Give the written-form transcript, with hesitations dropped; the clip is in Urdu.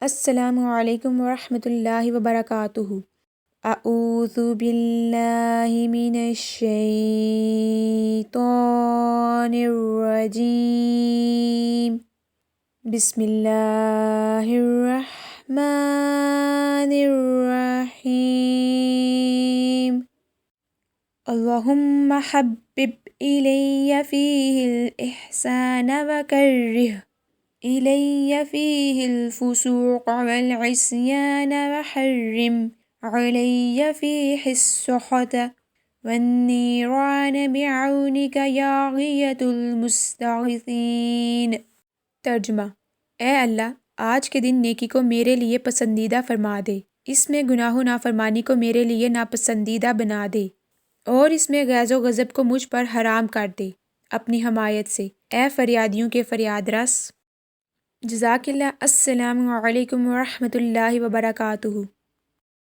السلام علیکم ورحمۃ اللہ وبرکاتہ۔ اعوذ باللہ من الشیطان الرجیم، بسم اللہ الرحمن الرحیم۔ اللہم حبب الی فیہ الاحسان وکرہ الی فیہ الفسوق والعصیان وحرم علی فیہ السخط والنیران بعونک یا غیث المستغیثین۔ ترجمہ: اے اللہ، آج کے دن نیکی کو میرے لیے پسندیدہ فرما دے، اس میں گناہ و نافرمانی کو میرے لیے ناپسندیدہ بنا دے، اور اس میں غیظ و غضب کو مجھ پر حرام کر دے اپنی حمایت سے، اے فریادیوں کے فریاد رس۔ جزاک اللہ۔ السلام علیکم ورحمۃ اللہ وبرکاتہ۔